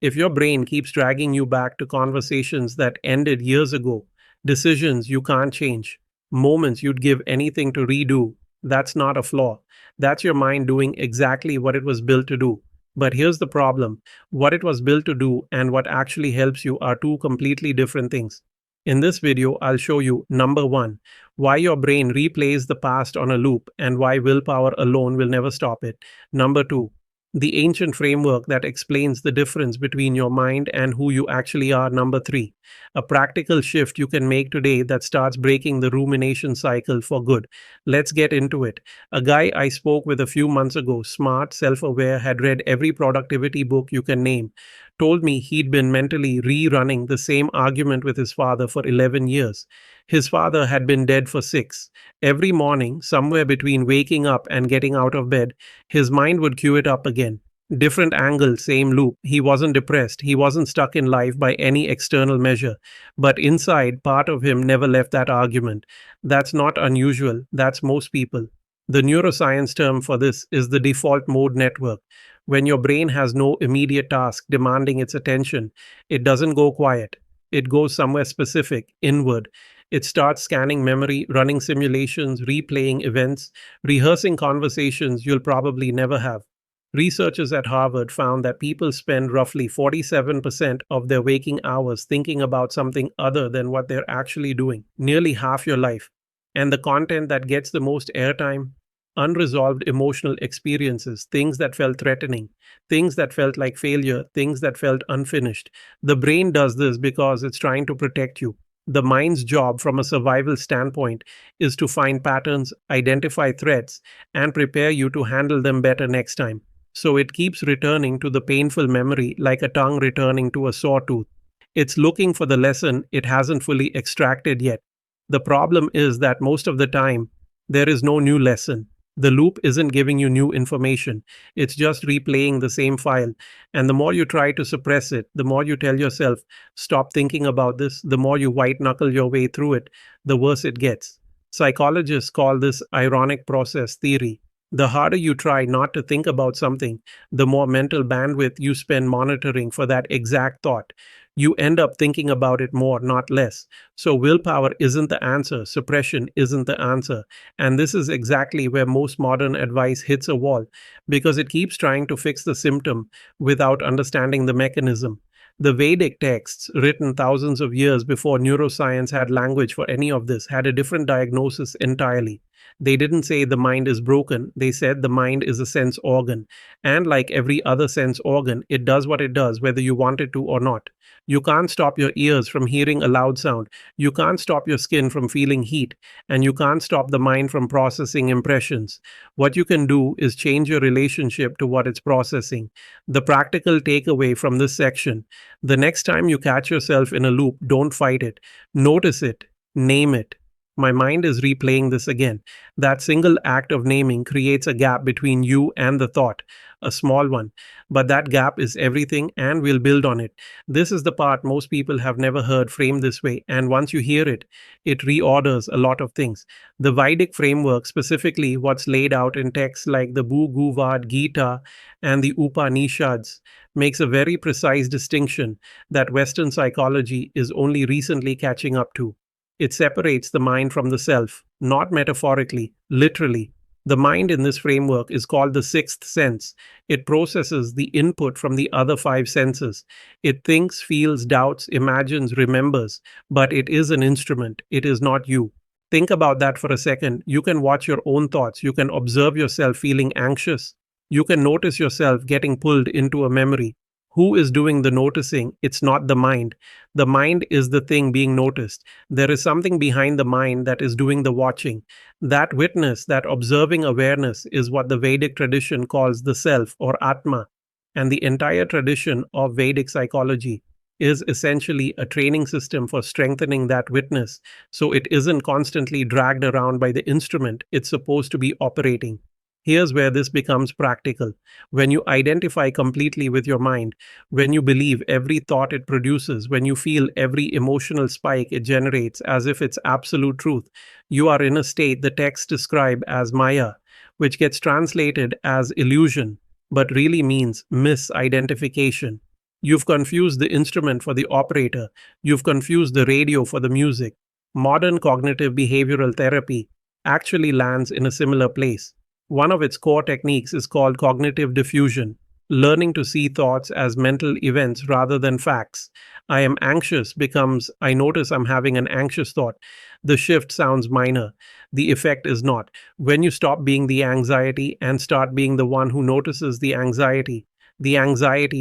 If your brain keeps dragging you back to conversations that ended years ago, decisions you can't change, moments you'd give anything to redo, that's not a flaw. That's your mind doing exactly what it was built to do. But here's the problem: what it was built to do and what actually helps you are two completely different things. In this video, I'll show you number one, why your brain replays the past on a loop and why willpower alone will never stop it. Number two, the ancient framework that explains the difference between your mind and who you actually are. Number three, a practical shift you can make today that starts breaking the rumination cycle for good. Let's get into it. A guy I spoke with a few months ago, smart, self aware, had read every productivity book you can name, told me he'd been mentally rerunning the same argument with his father for 11 years. His father had been dead for 6. Every morning, somewhere between waking up and getting out of bed, his mind would cue it up again. Different angle, same loop. He wasn't depressed. He wasn't stuck in life by any external measure. But inside, part of him never left that argument. That's not unusual. That's most people. The neuroscience term for this is the default mode network. When your brain has no immediate task demanding its attention, it doesn't go quiet. It goes somewhere specific, inward. It starts scanning memory, running simulations, replaying events, rehearsing conversations you'll probably never have. Researchers at Harvard found that people spend roughly 47% of their waking hours thinking about something other than what they're actually doing, nearly half your life. And the content that gets the most airtime? Unresolved emotional experiences, things that felt threatening, things that felt like failure, things that felt unfinished. The brain does this because it's trying to protect you. The mind's job from a survival standpoint is to find patterns, identify threats, and prepare you to handle them better next time. So it keeps returning to the painful memory like a tongue returning to a sore tooth. It's looking for the lesson it hasn't fully extracted yet. The problem is that most of the time, there is no new lesson. The loop isn't giving you new information. It's just replaying the same file. And the more you try to suppress it, the more you tell yourself, stop thinking about this, the more you white knuckle your way through it, the worse it gets. Psychologists call this ironic process theory. The harder you try not to think about something, the more mental bandwidth you spend monitoring for that exact thought. You end up thinking about it more, not less. So willpower isn't the answer, suppression isn't the answer. And this is exactly where most modern advice hits a wall, because it keeps trying to fix the symptom without understanding the mechanism. The Vedic texts, written thousands of years before neuroscience had language for any of this, had a different diagnosis entirely. They didn't say the mind is broken, they said the mind is a sense organ. And like every other sense organ, it does what it does whether you want it to or not. You can't stop your ears from hearing a loud sound, you can't stop your skin from feeling heat, and you can't stop the mind from processing impressions. What you can do is change your relationship to what it's processing. The practical takeaway from this section: the next time you catch yourself in a loop, don't fight it. Notice it. Name it. My mind is replaying this again. That single act of naming creates a gap between you and the thought, a small one. But that gap is everything, and we'll build on it. This is the part most people have never heard framed this way, and once you hear it, it reorders a lot of things. The Vedic framework, specifically what's laid out in texts like the Bhagavad Gita and the Upanishads, makes a very precise distinction that Western psychology is only recently catching up to. It separates the mind from the self, not metaphorically, literally. The mind in this framework is called the sixth sense. It processes the input from the other 5 senses. It thinks, feels, doubts, imagines, remembers, but it is an instrument. It is not you. Think about that for a second. You can watch your own thoughts. You can observe yourself feeling anxious. You can notice yourself getting pulled into a memory. Who is doing the noticing? It's not the mind. The mind is the thing being noticed. There is something behind the mind that is doing the watching. That witness, that observing awareness is what the Vedic tradition calls the self or Atma. And the entire tradition of Vedic psychology is essentially a training system for strengthening that witness so it isn't constantly dragged around by the instrument it's supposed to be operating. Here's where this becomes practical. When you identify completely with your mind, when you believe every thought it produces, when you feel every emotional spike it generates as if it's absolute truth, you are in a state the texts describe as Maya, which gets translated as illusion, but really means misidentification. You've confused the instrument for the operator. You've confused the radio for the music. Modern cognitive behavioral therapy actually lands in a similar place. One of its core techniques is called cognitive diffusion, learning to see thoughts as mental events rather than facts. I am anxious becomes I notice I'm having an anxious thought. The shift sounds minor. The effect is not. When you stop being the anxiety and start being the one who notices the anxiety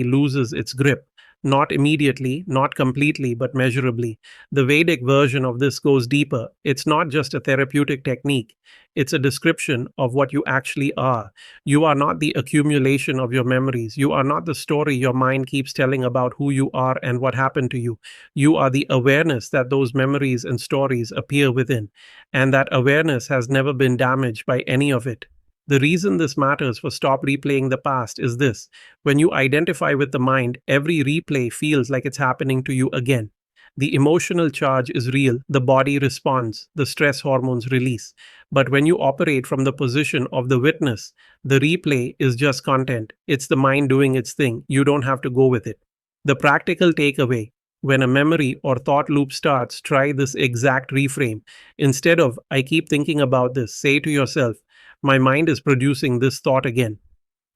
loses its grip. Not immediately, not completely, but measurably. The Vedic version of this goes deeper. It's not just a therapeutic technique, it's a description of what you actually are. You are not the accumulation of your memories. You are not the story your mind keeps telling about who you are and what happened to you. You are the awareness that those memories and stories appear within, and that awareness has never been damaged by any of it. The reason this matters for stop replaying the past is this: when you identify with the mind, every replay feels like it's happening to you again. The emotional charge is real, the body responds, the stress hormones release. But when you operate from the position of the witness, the replay is just content. It's the mind doing its thing. You don't have to go with it. The practical takeaway: when a memory or thought loop starts, try this exact reframe. Instead of, I keep thinking about this, say to yourself, my mind is producing this thought again.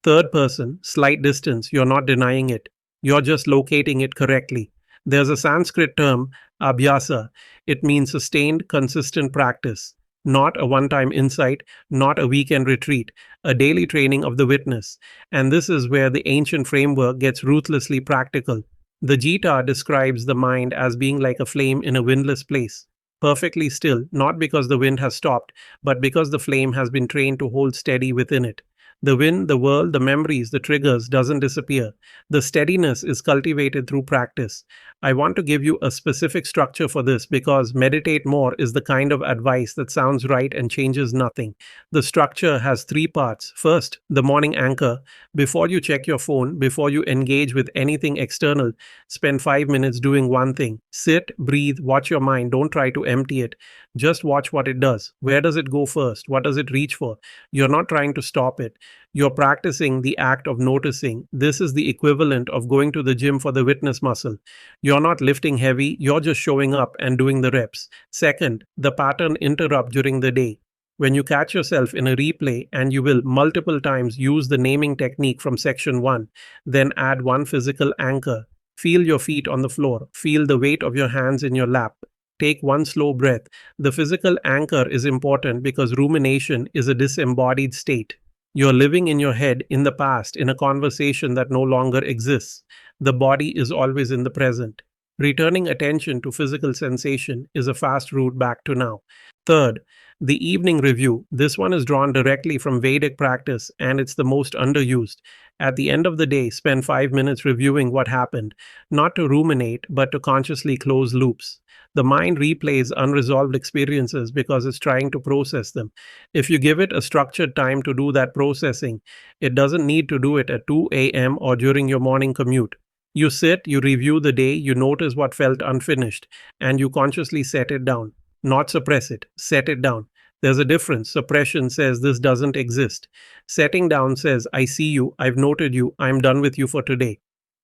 Third person, slight distance, you're not denying it. You're just locating it correctly. There's a Sanskrit term, abhyasa. It means sustained, consistent practice. Not a one time insight, not a weekend retreat, a daily training of the witness. And this is where the ancient framework gets ruthlessly practical. The Gita describes the mind as being like a flame in a windless place, perfectly still, not because the wind has stopped, but because the flame has been trained to hold steady within it. The wind, the world, the memories, the triggers doesn't disappear. The steadiness is cultivated through practice. I want to give you a specific structure for this because meditate more is the kind of advice that sounds right and changes nothing. The structure has three parts. First, the morning anchor. Before you check your phone, before you engage with anything external, spend 5 minutes doing one thing. Sit, breathe, watch your mind. Don't try to empty it. Just watch what it does. Where does it go first? What does it reach for? You're not trying to stop it. You're practicing the act of noticing. This is the equivalent of going to the gym for the witness muscle. You're not lifting heavy, you're just showing up and doing the reps. Second, the pattern interrupt during the day. When you catch yourself in a replay, and you will multiple times, use the naming technique from section 1, then add one physical anchor. Feel your feet on the floor. Feel the weight of your hands in your lap. Take one slow breath. The physical anchor is important because rumination is a disembodied state. You're living in your head, in the past, in a conversation that no longer exists. The body is always in the present. Returning attention to physical sensation is a fast route back to now. Third, the evening review. This one is drawn directly from Vedic practice and it's the most underused. At the end of the day, spend 5 minutes reviewing what happened, not to ruminate, but to consciously close loops. The mind replays unresolved experiences because it's trying to process them. If you give it a structured time to do that processing, it doesn't need to do it at 2 a.m. or during your morning commute. You sit, you review the day, you notice what felt unfinished, and you consciously set it down. Not suppress it, set it down. There's a difference. Suppression says this doesn't exist. Setting down says, I see you, I've noted you, I'm done with you for today.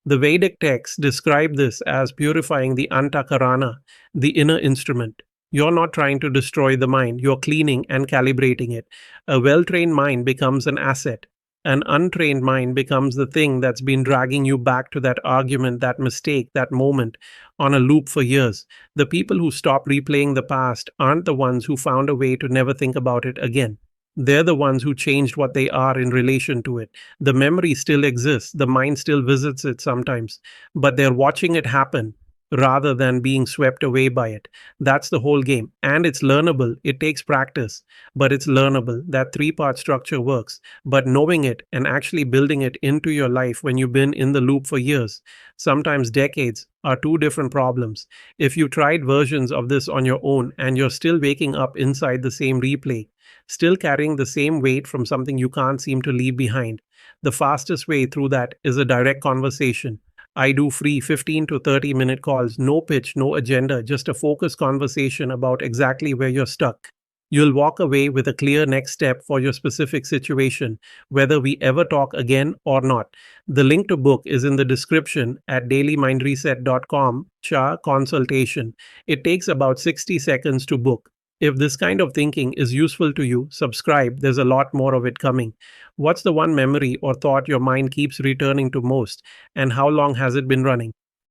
The Vedic texts describe this as purifying the antakarana, the inner instrument. You're not trying to destroy the mind, you're cleaning and calibrating it. A well-trained mind becomes an asset. An untrained mind becomes the thing that's been dragging you back to that argument, that mistake, that moment on a loop for years. The people who stop replaying the past aren't the ones who found a way to never think about it again. They're the ones who changed what they are in relation to it. The memory still exists, the mind still visits it sometimes, but they're watching it happen rather than being swept away by it. That's the whole game. And it's learnable. It takes practice, but it's learnable. That three-part structure works. But knowing it and actually building it into your life when you've been in the loop for years, sometimes decades, are two different problems. If you tried versions of this on your own and you're still waking up inside the same replay, still carrying the same weight from something you can't seem to leave behind, the fastest way through that is a direct conversation. I do free 15 to 30-minute calls, no pitch, no agenda, just a focused conversation about exactly where you're stuck. You'll walk away with a clear next step for your specific situation, whether we ever talk again or not. The link to book is in the description at dailymindreset.com cha consultation. It takes about 60 seconds to book. If this kind of thinking is useful to you, subscribe. There's a lot more of it coming. What's the one memory or thought your mind keeps returning to most, and how long has it been running?